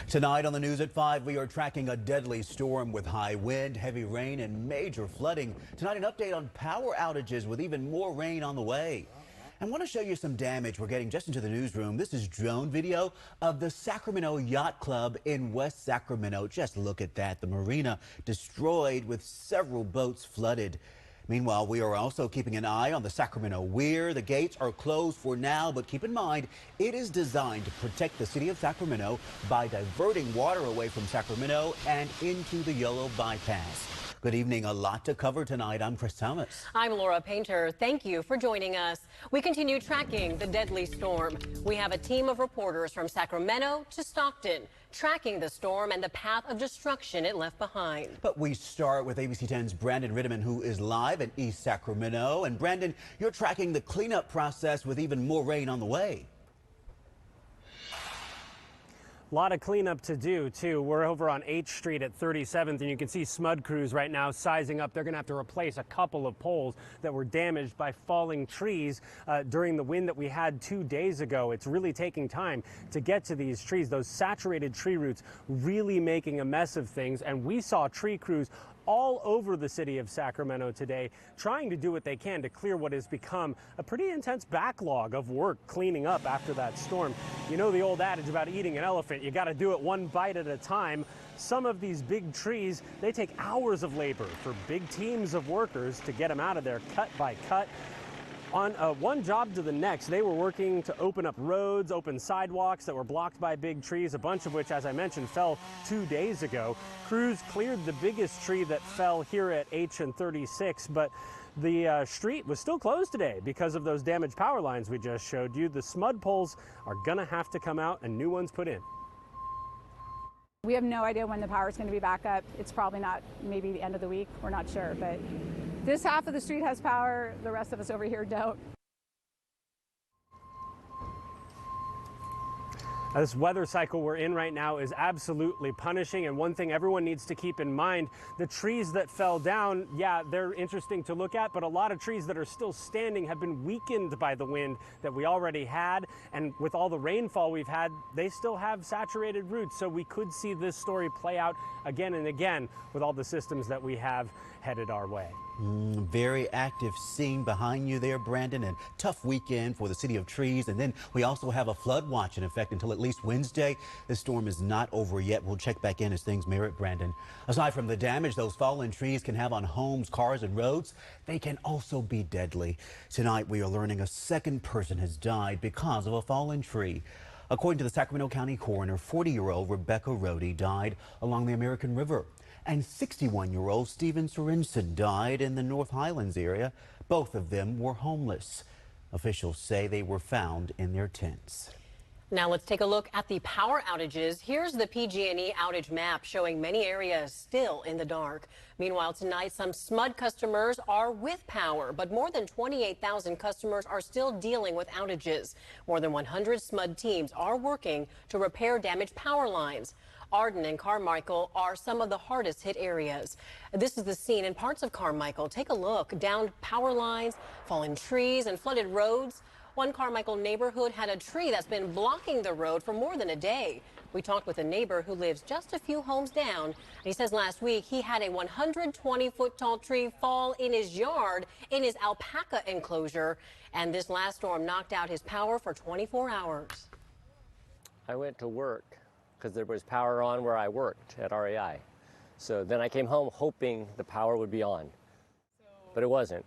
Tonight on the news at 5, we are tracking a deadly storm with high wind, heavy rain, and major flooding. Tonight, an update on power outages with even more rain on the way. I want to show you some damage we're getting just into the newsroom. This is drone video of the Sacramento Yacht Club in West Sacramento. Just look at that. The marina destroyed with several boats flooded. Meanwhile, we are also keeping an eye on the Sacramento Weir. The gates are closed for now, but keep in mind, it is designed to protect the city of Sacramento by diverting water away from Sacramento and into the Yolo Bypass. Good evening. A lot to cover tonight. I'm Chris Thomas. I'm Laura Painter. Thank you for joining us. We continue tracking the deadly storm. We have a team of reporters from Sacramento to Stockton, tracking the storm and the path of destruction it left behind. But we start with ABC 10's Brandon Rittiman, who is live in East Sacramento. And Brandon, you're tracking the cleanup process with even more rain on the way. A lot of cleanup to do, too. We're over on H Street at 37th, and you can see SMUD crews right now sizing up. They're going to have to replace a couple of poles that were damaged by falling trees during the wind that we had 2 days ago. It's really taking time to get to these trees. Those saturated tree roots really making a mess of things, and we saw tree crews all over the city of Sacramento today, trying to do what they can to clear what has become a pretty intense backlog of work cleaning up after that storm. You know the old adage about eating an elephant, you got to do it one bite at a time. Some of these big trees, they take hours of labor for big teams of workers to get them out of there cut by cut. On one job to the next, they were working to open up roads, open sidewalks that were blocked by big trees, a bunch of which, as I mentioned, fell 2 days ago. Crews cleared the biggest tree that fell here at H and 36, but the street was still closed today because of those damaged power lines we just showed you. The SMUD poles are going to have to come out and new ones put in. We have no idea when the power is going to be back up. It's probably not, maybe the end of the week. We're not sure, but this half of the street has power. The rest of us over here don't. This weather cycle we're in right now is absolutely punishing, and one thing everyone needs to keep in mind, the trees that fell down, yeah, they're interesting to look at, but a lot of trees that are still standing have been weakened by the wind that we already had, and with all the rainfall we've had, they still have saturated roots, so we could see this story play out again and again with all the systems that we have headed our way. Very active scene behind you there, Brandon, and tough weekend for the City of Trees. And then we also have a flood watch in effect until at least Wednesday. This storm is not over yet. We'll check back in as things merit, Brandon. Aside from the damage those fallen trees can have on homes, cars, and roads, they can also be deadly. Tonight, we are learning a second person has died because of a fallen tree. According to the Sacramento County coroner, 40-year-old Rebecca Rohde died along the American River, and 61-year-old Stephen Sorensen died in the North Highlands area. Both of them were homeless. Officials say they were found in their tents. Now let's take a look at the power outages. Here's the PG&E outage map showing many areas still in the dark. Meanwhile, tonight, some SMUD customers are with power, but more than 28,000 customers are still dealing with outages. More than 100 SMUD teams are working to repair damaged power lines. Arden and Carmichael are some of the hardest hit areas. This is the scene in parts of Carmichael. Take a look. Downed power lines, fallen trees, and flooded roads. One Carmichael neighborhood had a tree that's been blocking the road for more than a day. We talked with a neighbor who lives just a few homes down. He says last week he had a 120-foot tall tree fall in his yard in his alpaca enclosure, and this last storm knocked out his power for 24 hours. I went to work because there was power on where I worked at REI. So then I came home hoping the power would be on, but it wasn't.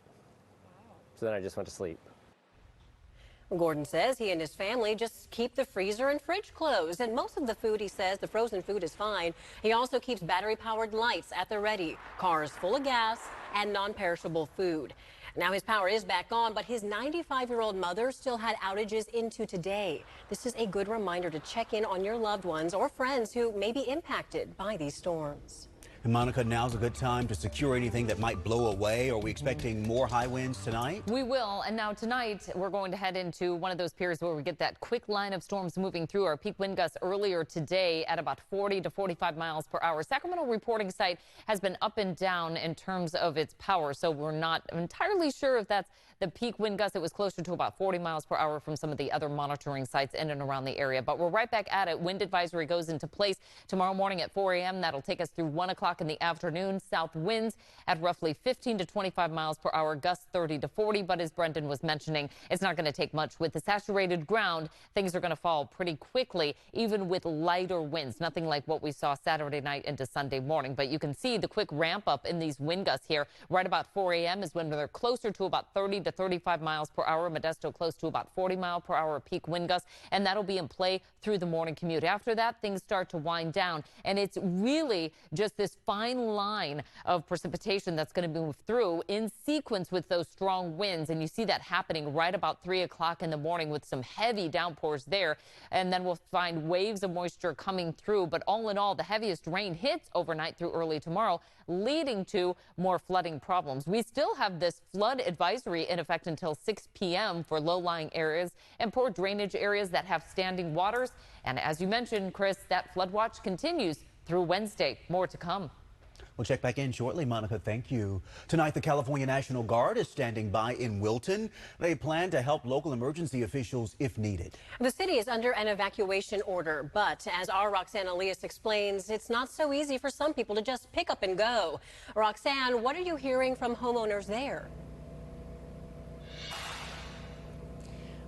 So then I just went to sleep. Gordon says he and his family just keep the freezer and fridge closed, and most of the food, he says, the frozen food is fine. He also keeps battery-powered lights at the ready, cars full of gas, and non-perishable food. Now his power is back on, but his 95-year-old mother still had outages into today. This is a good reminder to check in on your loved ones or friends who may be impacted by these storms. And Monica, now's a good time to secure anything that might blow away. Are we expecting more high winds tonight? We will. And now tonight, we're going to head into one of those periods where we get that quick line of storms moving through. Our peak wind gusts earlier today at about 40 to 45 miles per hour. Sacramento reporting site has been up and down in terms of its power, so we're not entirely sure if that's the peak wind gust. It was closer to about 40 miles per hour from some of the other monitoring sites in and around the area. But we're right back at it. Wind advisory goes into place tomorrow morning at 4 a.m. That'll take us through 1 o'clock in the afternoon. South winds at roughly 15 to 25 miles per hour, gusts 30 to 40. But as Brendan was mentioning, it's not going to take much. With the saturated ground, things are going to fall pretty quickly, even with lighter winds. Nothing like what we saw Saturday night into Sunday morning. But you can see the quick ramp up in these wind gusts here. Right about 4 a.m. is when they're closer to about 30 to 35 miles per hour. Modesto close to about 40 mile per hour peak wind gusts, and that'll be in play through the morning commute. After that, things start to wind down, and it's really just this fine line of precipitation that's going to move through in sequence with those strong winds. And you see that happening right about 3 o'clock in the morning with some heavy downpours there. And then we'll find waves of moisture coming through. But all in all, the heaviest rain hits overnight through early tomorrow, leading to more flooding problems. We still have this flood advisory in effect until 6 p.m. for low-lying areas and poor drainage areas that have standing waters. And as you mentioned, Chris, that flood watch continues through Wednesday. More to come. We'll check back in shortly, Monica. Thank you. Tonight, the California National Guard is standing by in Wilton. They plan to help local emergency officials if needed. The city is under an evacuation order, but as our Roxanne Elias explains, it's not so easy for some people to just pick up and go. Roxanne, what are you hearing from homeowners there?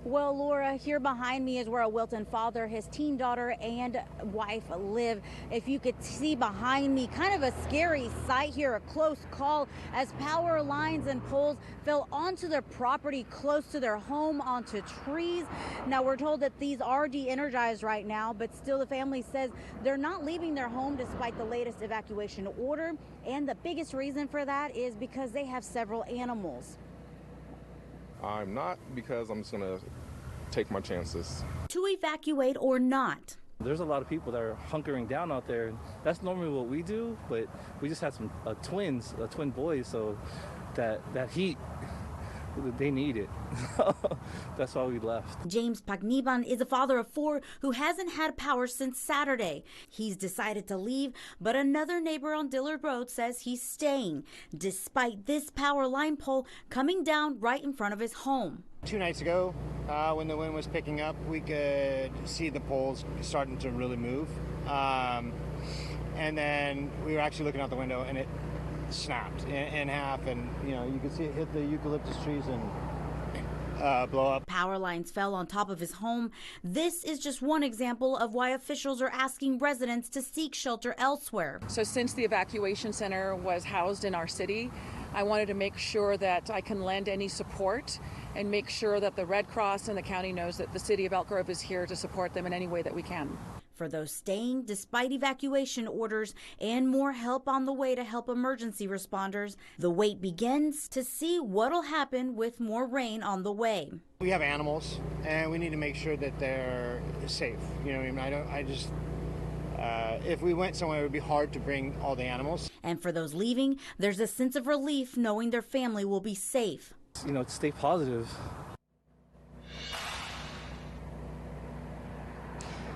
Well, Laura, here behind me is where a Wilton father, his teen daughter and wife live. If you could see behind me, kind of a scary sight here, a close call as power lines and poles fell onto their property close to their home, onto trees. Now, we're told that these are de-energized right now, but still the family says they're not leaving their home despite the latest evacuation order. And the biggest reason for that is because they have several animals. I'm not, because I'm just going to take my chances. To evacuate or not. There's a lot of people that are hunkering down out there. That's normally what we do, but we just had some twin boys, so that heat, they need it. That's why we left. James Pagniban is a father of 4 who hasn't had power since Saturday. He's decided to leave, but another neighbor on Dillard Road says he's staying, despite this power line pole coming down right in front of his home. 2 nights ago, when the wind was picking up, we could see the poles starting to really move. And then we were actually looking out the window, and it snapped in half, and you could see it hit the eucalyptus trees and blow up. Power lines fell on top of his home. This is just one example of why officials are asking residents to seek shelter elsewhere. So since the evacuation center was housed in our city, I wanted to make sure that I can lend any support and make sure that the Red Cross and the county knows that the city of Elk Grove is here to support them in any way that we can. For those staying despite evacuation orders and more help on the way to help emergency responders, the wait begins to see what'll happen with more rain on the way. We have animals, and we need to make sure that they're safe. You know what I mean? If we went somewhere, it would be hard to bring all the animals. And for those leaving, there's a sense of relief knowing their family will be safe. Stay positive.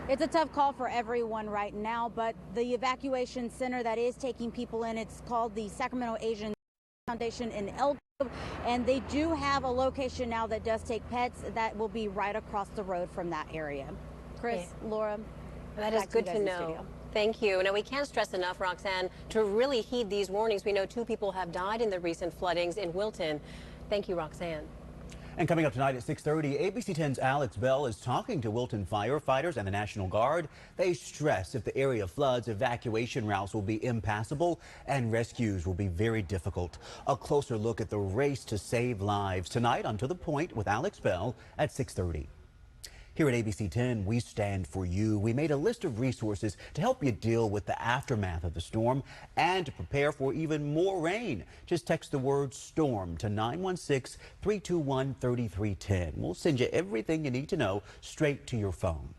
It's a tough call for everyone right now, but the evacuation center that is taking people in, it's called the Sacramento Asian Foundation in Elk Grove, and they do have a location now that does take pets that will be right across the road from that area. Chris, Laura, that is good to know. Thank you. Now, we can't stress enough, Roxanne, to really heed these warnings. We know 2 people have died in the recent floodings in Wilton. Thank you, Roxanne. And coming up tonight at 6:30, ABC 10's Alex Bell is talking to Wilton firefighters and the National Guard. They stress if the area floods, evacuation routes will be impassable and rescues will be very difficult. A closer look at the race to save lives tonight on To the Point with Alex Bell at 6:30. Here at ABC 10, we stand for you. We made a list of resources to help you deal with the aftermath of the storm and to prepare for even more rain. Just text the word STORM to 916-321-3310. We'll send you everything you need to know straight to your phone.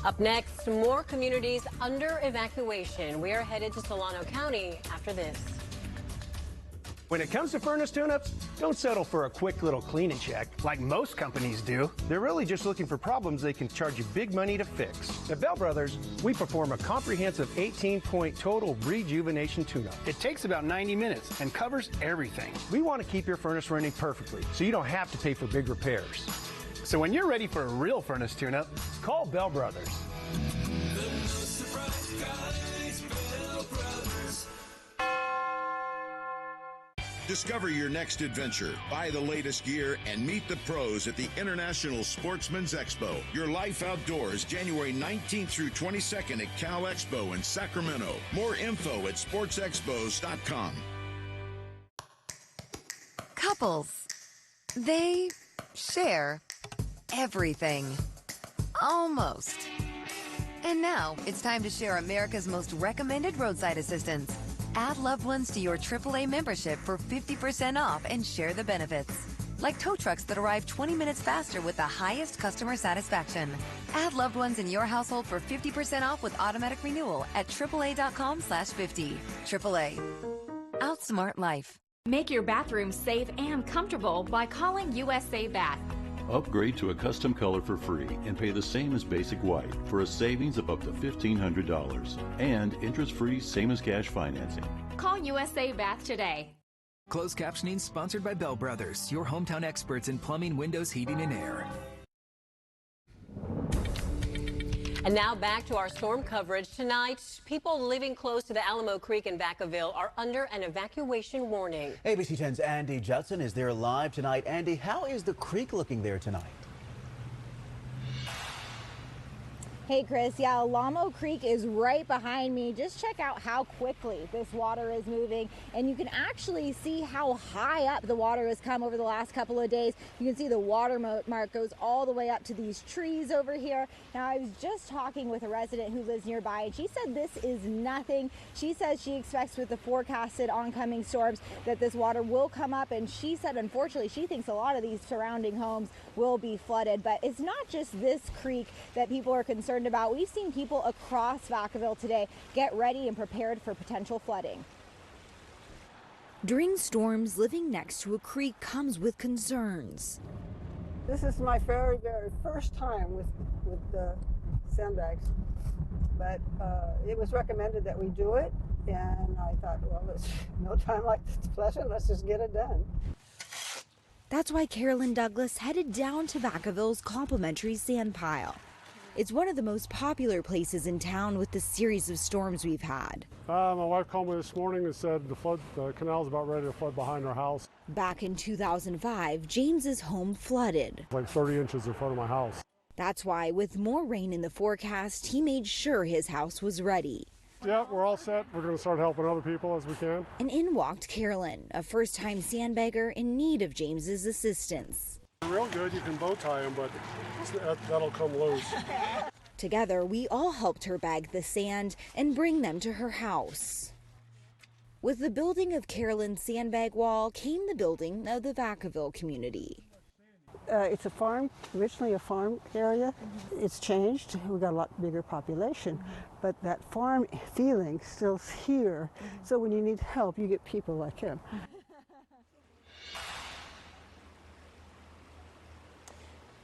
Up next, more communities under evacuation. We are headed to Solano County after this. When it comes to furnace tune-ups, don't settle for a quick little clean and check like most companies do. They're really just looking for problems they can charge you big money to fix. At Bell Brothers, we perform a comprehensive 18-point total rejuvenation tune-up. It takes about 90 minutes and covers everything. We want to keep your furnace running perfectly, so you don't have to pay for big repairs. So when you're ready for a real furnace tune-up, call Bell Brothers. Discover your next adventure, buy the latest gear, and meet the pros at the International Sportsman's Expo. Your life outdoors, January 19th through 22nd at Cal Expo in Sacramento. More info at sportsexpos.com. Couples. They share everything. Almost. And now it's time to share America's most recommended roadside assistance. Add loved ones to your AAA membership for 50% off and share the benefits. Like tow trucks that arrive 20 minutes faster with the highest customer satisfaction. Add loved ones in your household for 50% off with automatic renewal at AAA.com/50. AAA. Outsmart life. Make your bathroom safe and comfortable by calling USA Bath. Upgrade to a custom color for free and pay the same as basic white for a savings of up to $1,500 and interest-free same-as-cash financing. Call USA Bath today. Closed captioning sponsored by Bell Brothers, your hometown experts in plumbing, windows, heating, and air. And now back to our storm coverage. Tonight, people living close to the Alamo Creek in Vacaville are under an evacuation warning. ABC 10's Andy Judson is there live tonight. Andy, how is the creek looking there tonight? Hey Chris, yeah, Alamo Creek is right behind me. Just check out how quickly this water is moving, and you can actually see how high up the water has come over the last couple of days. You can see the water mark goes all the way up to these trees over here. Now, I was just talking with a resident who lives nearby, and she said this is nothing. She says she expects with the forecasted oncoming storms that this water will come up, and she said unfortunately she thinks a lot of these surrounding homes will be flooded. But it's not just this creek that people are concerned about. We've seen people across Vacaville today get ready and prepared for potential flooding. During storms, living next to a creek comes with concerns. This is my very, very first time with the sandbags, but it was recommended that we do it, and I thought, well, it's no time like this pleasant, let's just get it done. That's why Carolyn Douglas headed down to Vacaville's complimentary sand pile. It's one of the most popular places in town with the series of storms we've had. My wife called me this morning and said the canal's about ready to flood behind our house. Back in 2005, James's home flooded. Like 30 inches in front of my house. That's why, with more rain in the forecast, he made sure his house was ready. Yeah, we're all set. We're going to start helping other people as we can. And in walked Carolyn, a first-time sandbagger in need of James's assistance. Real good, you can bow tie him, but that'll come loose. Together, we all helped her bag the sand and bring them to her house. With the building of Carolyn's sandbag wall came the building of the Vacaville community. It's a farm, originally a farm area. It's changed. We've got a lot bigger population, but that farm feeling still's here. So when you need help, you get people like him.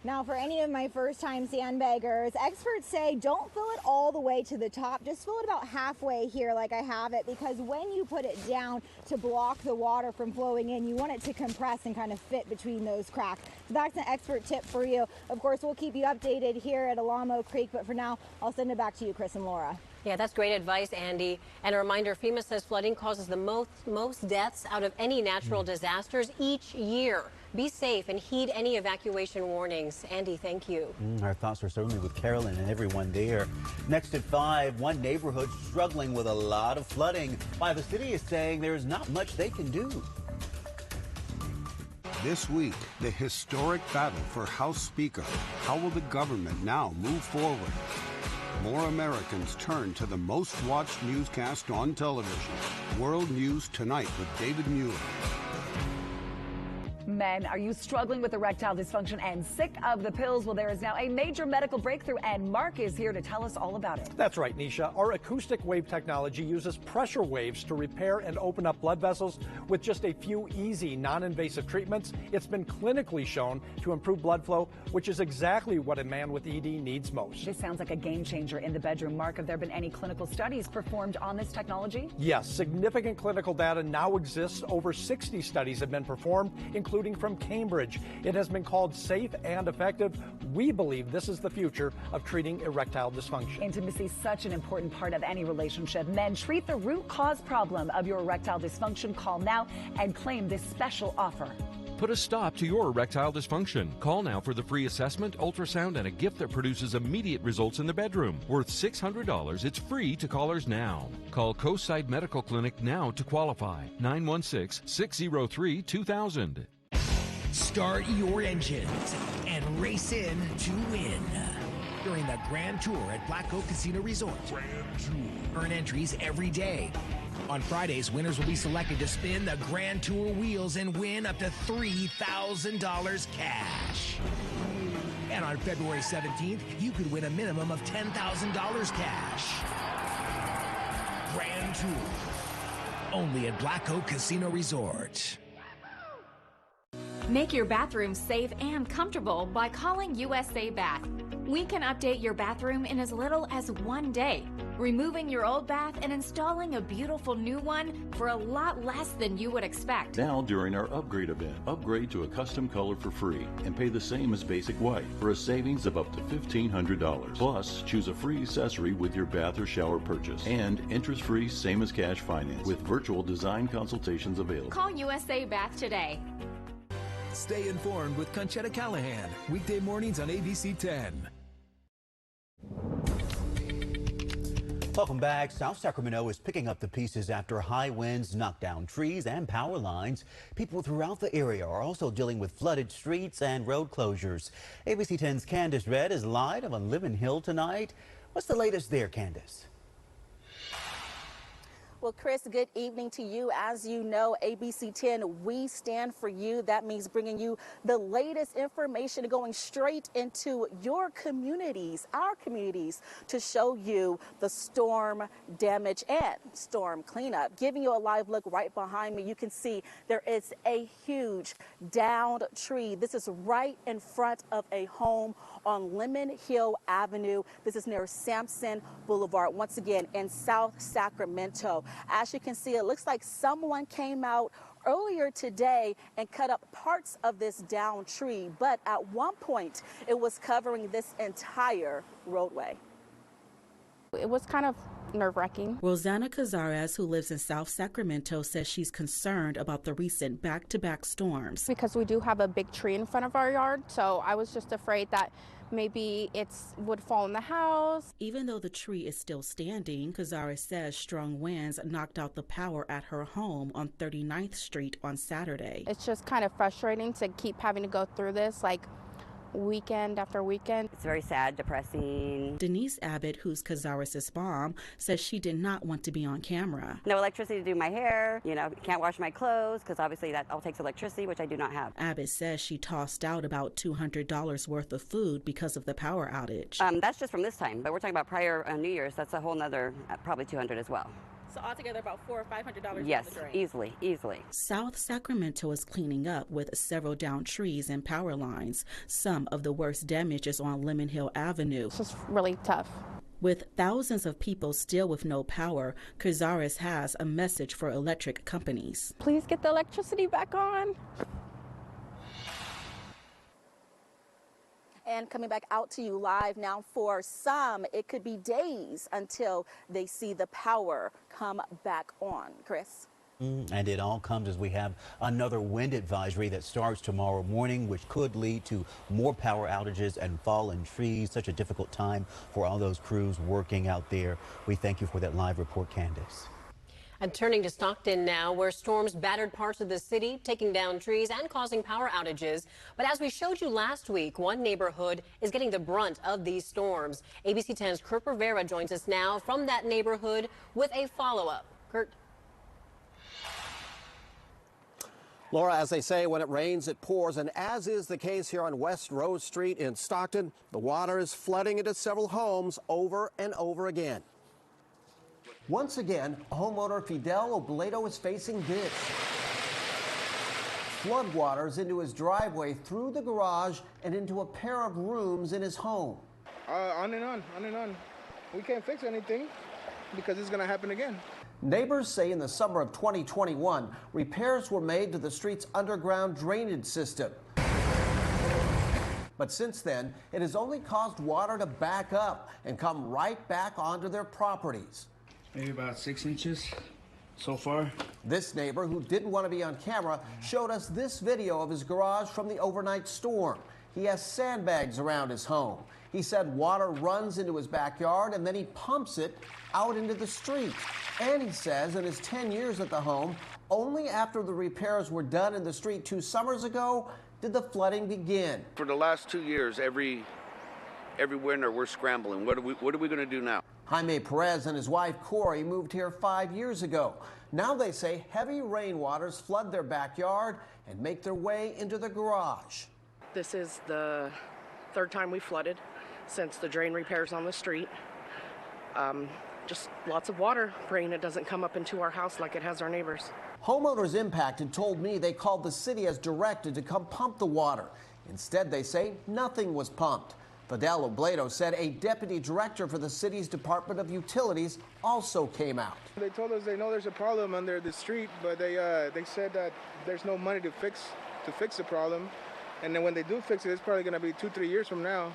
Now, for any of my first-time sandbaggers, experts say don't fill it all the way to the top. Just fill it about halfway here like I have it, because when you put it down to block the water from flowing in, you want it to compress and kind of fit between those cracks. That's an expert tip for you. Of course, we'll keep you updated here at Alamo Creek, but for now, I'll send it back to you, Chris and Laura. Yeah, that's great advice, Andy. And a reminder, FEMA says flooding causes the most deaths out of any natural disasters each year. Be safe and heed any evacuation warnings. Andy, thank you. Our thoughts are certainly with Carolyn and everyone there. Next at 5, one neighborhood struggling with a lot of flooding. Why the city is saying there's not much they can do. This week, the historic battle for House Speaker. How will the government now move forward? More Americans turn to the most watched newscast on television. World News Tonight with David Mueller. men. Are you struggling with erectile dysfunction and sick of the pills? Well, there is now a major medical breakthrough, and Mark is here to tell us all about it. That's right, Nisha. Our acoustic wave technology uses pressure waves to repair and open up blood vessels with just a few easy, non-invasive treatments. It's been clinically shown to improve blood flow, which is exactly what a man with ED needs most. This sounds like a game changer in the bedroom. Mark, have there been any clinical studies performed on this technology? Yes, significant clinical data now exists. Over 60 studies have been performed, including from Cambridge. It has been called safe and effective. We believe this is the future of treating erectile dysfunction. Intimacy is such an important part of any relationship. Men, treat the root cause problem of your erectile dysfunction. Call now and claim this special offer. Put a stop to your erectile dysfunction. Call now for the free assessment, ultrasound, and a gift that produces immediate results in the bedroom. Worth $600. It's free to callers now. Call Coastside Medical Clinic now to qualify. 916-603-2000. Start your engines and race in to win during the Grand Tour at Black Oak Casino Resort. Grand Tour. Earn entries every day. On Fridays, winners will be selected to spin the Grand Tour wheels and win up to $3,000 cash. And on February 17th, you could win a minimum of $10,000 cash. Grand Tour. Only at Black Oak Casino Resort. Make your bathroom safe and comfortable by calling USA Bath. We can update your bathroom in as little as 1 day, removing your old bath and installing a beautiful new one for a lot less than you would expect. Now during our upgrade event, upgrade to a custom color for free and pay the same as basic white for a savings of up to $1,500. Plus, choose a free accessory with your bath or shower purchase and interest-free same as cash finance with virtual design consultations available. Call USA Bath today. Stay informed with Conchetta Callahan, weekday mornings on ABC 10. Welcome back. South Sacramento is picking up the pieces after high winds knocked down trees and power lines. People throughout the area are also dealing with flooded streets and road closures. ABC 10's Candace Red is live on Living Hill tonight. What's the latest there, Candace? Well, Chris, good evening to you. As you know, ABC 10, we stand for you. That means bringing you the latest information, going straight into your communities, our communities, to show you the storm damage and storm cleanup. Giving you a live look right behind me, you can see there is a huge downed tree. This is right in front of a home on Lemon Hill Avenue. This is near Sampson Boulevard, once again in South Sacramento. As you can see, it looks like someone came out earlier today and cut up parts of this downed tree, but at one point it was covering this entire roadway. It was kind of nerve-wracking. Rosanna Cazares, who lives in South Sacramento, says she's concerned about the recent back-to-back storms. Because we do have a big tree in front of our yard, so I was just afraid that maybe it would fall in the house. Even though the tree is still standing, Cazares says strong winds knocked out the power at her home on 39th Street on Saturday. It's just kind of frustrating to keep having to go through this, like, weekend after weekend. It's very sad, depressing. Denise Abbott, who's Cazares' mom, says she did not want to be on camera. No electricity to do my hair, can't wash my clothes because obviously that all takes electricity, which I do not have. Abbott says she tossed out about $200 worth of food because of the power outage. That's just from this time, but we're talking about prior New Year's. That's a whole nother, probably $200 as well. So altogether about $400 or $500. Yes, easily. South Sacramento is cleaning up with several downed trees and power lines. Some of the worst damage is on Lemon Hill Avenue. It's just really tough. With thousands of people still with no power, Cazares has a message for electric companies. Please get the electricity back on. And coming back out to you live now, for some, it could be days until they see the power come back on. Chris? And it all comes as we have another wind advisory that starts tomorrow morning, which could lead to more power outages and fallen trees. Such a difficult time for all those crews working out there. We thank you for that live report, Candace. And turning to Stockton now, where storms battered parts of the city, taking down trees and causing power outages. But as we showed you last week, one neighborhood is getting the brunt of these storms. ABC 10's Kurt Rivera joins us now from that neighborhood with a follow-up. Kurt. Laura, as they say, when it rains, it pours, and as is the case here on West Rose Street in Stockton, the water is flooding into several homes over and over again. Once again, homeowner Fidel Obledo is facing this. Floodwaters into his driveway, through the garage, and into a pair of rooms in his home. On and on, on and on. We can't fix anything because it's going to happen again. Neighbors say in the summer of 2021, repairs were made to the street's underground drainage system. But since then, it has only caused water to back up and come right back onto their properties. Maybe about 6 inches so far. This neighbor, who didn't want to be on camera, showed us this video of his garage from the overnight storm. He has sandbags around his home. He said water runs into his backyard and then he pumps it out into the street. And he says in his 10 years at the home, only after the repairs were done in the street 2 summers ago did the flooding begin. For the last 2 years, every winter we're scrambling. What are we going to do now? Jaime Perez and his wife Corey moved here 5 years ago. Now they say heavy rainwaters flood their backyard and make their way into the garage. This is the 3rd time we flooded since the drain repairs on the street. Just lots of water praying it doesn't come up into our house like it has our neighbors. Homeowners impacted told me they called the city as directed to come pump the water. Instead, they say nothing was pumped. Fidel Obledo said a deputy director for the city's Department of Utilities also came out. They told us they know there's a problem under the street, but they said that there's no money to fix the problem. And then when they do fix it, it's probably going to be 2-3 years from now.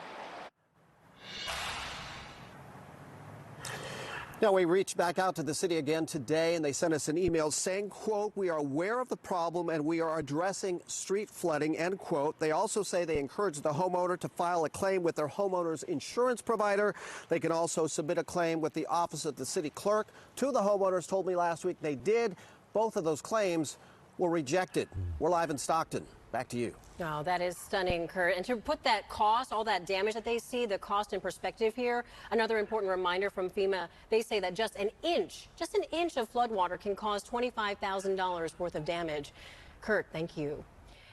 Now, we reached back out to the city again today, and they sent us an email saying, quote, we are aware of the problem and we are addressing street flooding, end quote. They also say they encourage the homeowner to file a claim with their homeowner's insurance provider. They can also submit a claim with the office of the city clerk. 2 of the homeowners told me last week they did. Both of those claims were rejected. We're live in Stockton. Back to you. Oh, that is stunning, Kurt. And to put that cost, all that damage that they see, the cost in perspective here, another important reminder from FEMA, they say that just an inch of floodwater can cause $25,000 worth of damage. Kurt, thank you.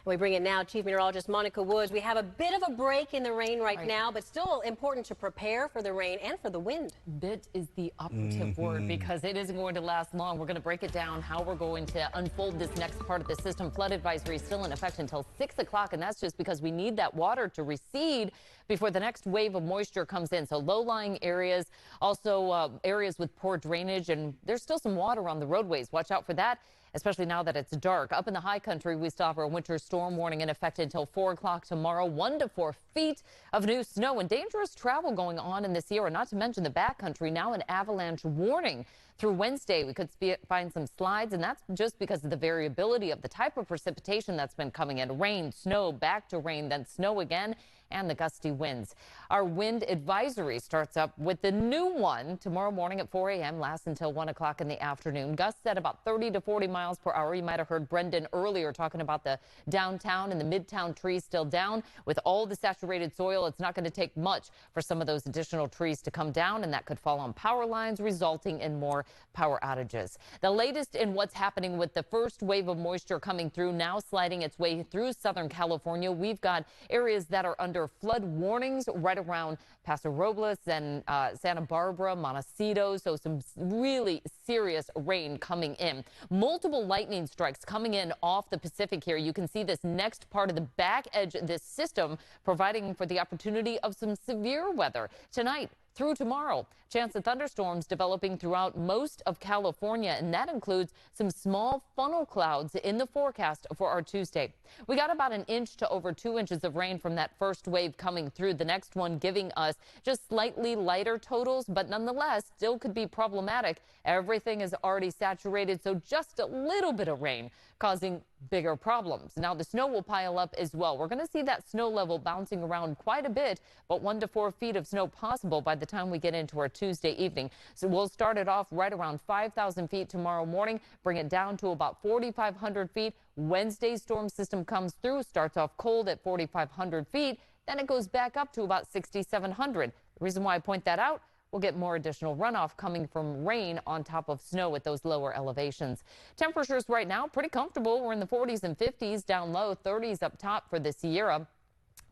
And we bring in now Chief Meteorologist Monica Woods. We have a bit of a break in the rain right now, but still important to prepare for the rain and for the wind. Bit is the operative word because it isn't going to last long. We're going to break it down how we're going to unfold this next part of the system. Flood advisory is still in effect until 6 o'clock, and that's just because we need that water to recede before the next wave of moisture comes in. So low-lying areas, also areas with poor drainage, and there's still some water on the roadways. Watch out for that, especially now that it's dark. Up in the high country, we still have our winter storm warning in effect until 4 o'clock tomorrow. 1 to 4 feet of new snow and dangerous travel going on in this area, not to mention the backcountry. Now an avalanche warning. Through Wednesday, we could find some slides, and that's just because of the variability of the type of precipitation that's been coming in. Rain, snow, back to rain, then snow again, and the gusty winds. Our wind advisory starts up with the new one tomorrow morning at 4 a.m., lasts until 1 o'clock in the afternoon. Gusts at about 30 to 40 miles per hour. You might have heard Brendan earlier talking about the downtown and the midtown trees still down. With all the saturated soil, it's not going to take much for some of those additional trees to come down, and that could fall on power lines, resulting in more power outages. The latest in what's happening with the first wave of moisture coming through, now sliding its way through Southern California. We've got areas that are under flood warnings right around Paso Robles and Santa Barbara, Montecito. So some really serious rain coming in. Multiple lightning strikes coming in off the Pacific here. You can see this next part of the back edge of this system providing for the opportunity of some severe weather tonight through tomorrow. Chance of thunderstorms developing throughout most of California, and that includes some small funnel clouds in the forecast for our Tuesday. We got about 1 inch to over 2 inches of rain from that first wave coming through. The next one giving us just slightly lighter totals, but nonetheless still could be problematic. Everything is already saturated, so just a little bit of rain causing bigger problems. Now the snow will pile up as well. We're going to see that snow level bouncing around quite a bit, but 1 to 4 feet of snow possible by the time we get into our Tuesday evening. So we'll start it off right around 5,000 feet tomorrow morning, bring it down to about 4,500 feet. Wednesday's storm system comes through, starts off cold at 4,500 feet, then it goes back up to about 6,700. The reason why I point that out, We'll get more additional runoff coming from rain on top of snow at those lower elevations. Temperatures right now pretty comfortable. We're in the 40s and 50s, down low, 30s up top for the Sierra.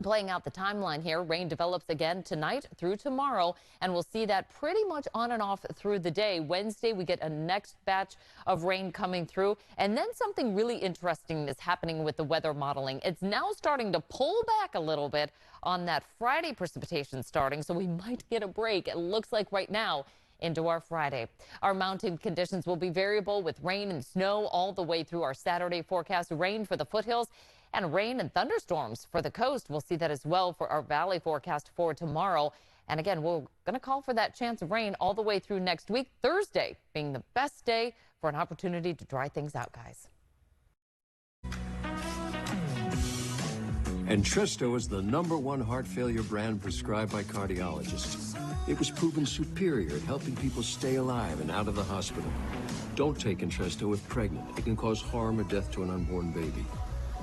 Playing out the timeline here, rain develops again tonight through tomorrow, and we'll see that pretty much on and off through the day. Wednesday, we get a next batch of rain coming through, and then something really interesting is happening with the weather modeling. It's now starting to pull back a little bit on that Friday precipitation starting, so we might get a break. It looks like right now into our Friday. Our mountain conditions will be variable with rain and snow all the way through our Saturday forecast. Rain for the foothills and rain and thunderstorms for the coast. We'll see that as well for our valley forecast for tomorrow. And again, we're going to call for that chance of rain all the way through next week. Thursday being the best day for an opportunity to dry things out, guys. Entresto is the #1 heart failure brand prescribed by cardiologists. It was proven superior at helping people stay alive and out of the hospital. Don't take Entresto if pregnant. It can cause harm or death to an unborn baby.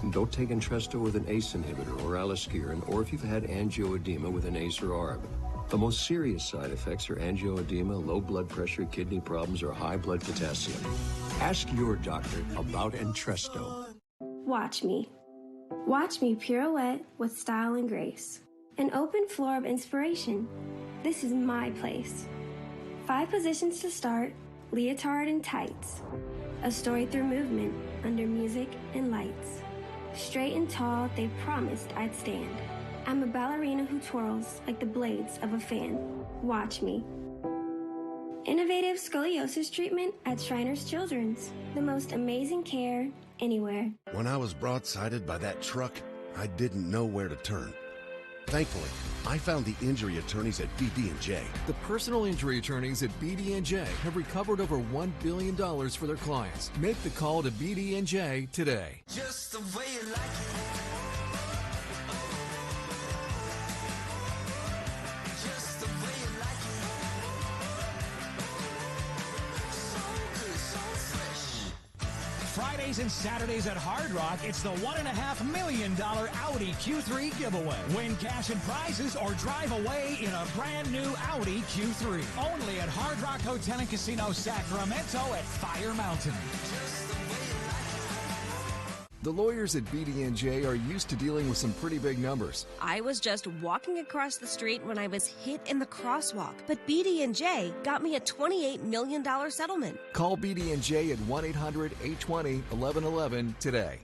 And don't take Entresto with an ACE inhibitor or aliskiren, or if you've had angioedema with an ACE or ARB. The most serious side effects are angioedema, low blood pressure, kidney problems, or high blood potassium. Ask your doctor about Entresto. Watch me. Watch me pirouette with style and grace. An open floor of inspiration. This is my place. 5 positions to start, leotard and tights. A story through movement, under music and lights. Straight and tall, they promised I'd stand. I'm a ballerina who twirls like the blades of a fan. Watch me. Innovative scoliosis treatment at Shriners Children's. The most amazing care anywhere. When I was broadsided by that truck, I didn't know where to turn. Thankfully, I found the injury attorneys at BD&J. The personal injury attorneys at BD&J have recovered over $1 billion for their clients. Make the call to BD&J today. Just the way you like it. Just the way you like it. So good, so fresh. Fridays and Saturdays at Hard Rock, it's the $1.5 million Audi Q3 giveaway. Win cash and prizes or drive away in a brand new Audi Q3. Only at Hard Rock Hotel and Casino Sacramento at Fire Mountain. The lawyers at BD&J are used to dealing with some pretty big numbers. I was just walking across the street when I was hit in the crosswalk, but BD&J got me a $28 million settlement. Call BD&J at 1-800-820-1111 today.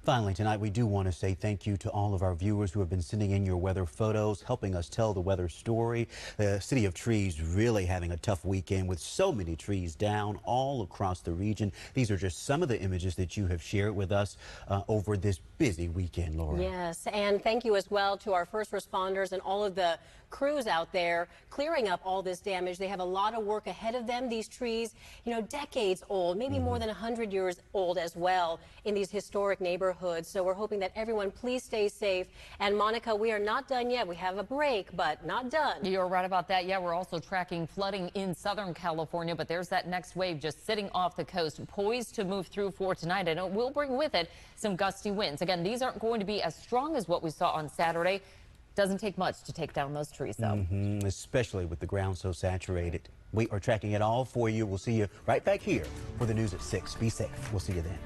Finally, tonight, we do want to say thank you to all of our viewers who have been sending in your weather photos, helping us tell the weather story. The City of Trees really having a tough weekend with so many trees down all across the region. These are just some of the images that you have shared with us over this busy weekend, Laura. Yes, and thank you as well to our first responders and all of the crews out there clearing up all this damage. They have a lot of work ahead of them. These trees, you know, decades old, maybe more than 100 years old as well in these historic neighborhoods. So we're hoping that everyone please stay safe. And Monica, we are not done yet. We have a break, but not done. You're right about that. Yeah, we're also tracking flooding in Southern California, but there's that next wave just sitting off the coast, poised to move through for tonight, and it will bring with it some gusty winds. Again, these aren't going to be as strong as what we saw on Saturday. Doesn't take much to take down those trees, though. Especially with the ground so saturated. We are tracking it all for you. We'll see you right back here for the news at 6. Be safe. We'll see you then.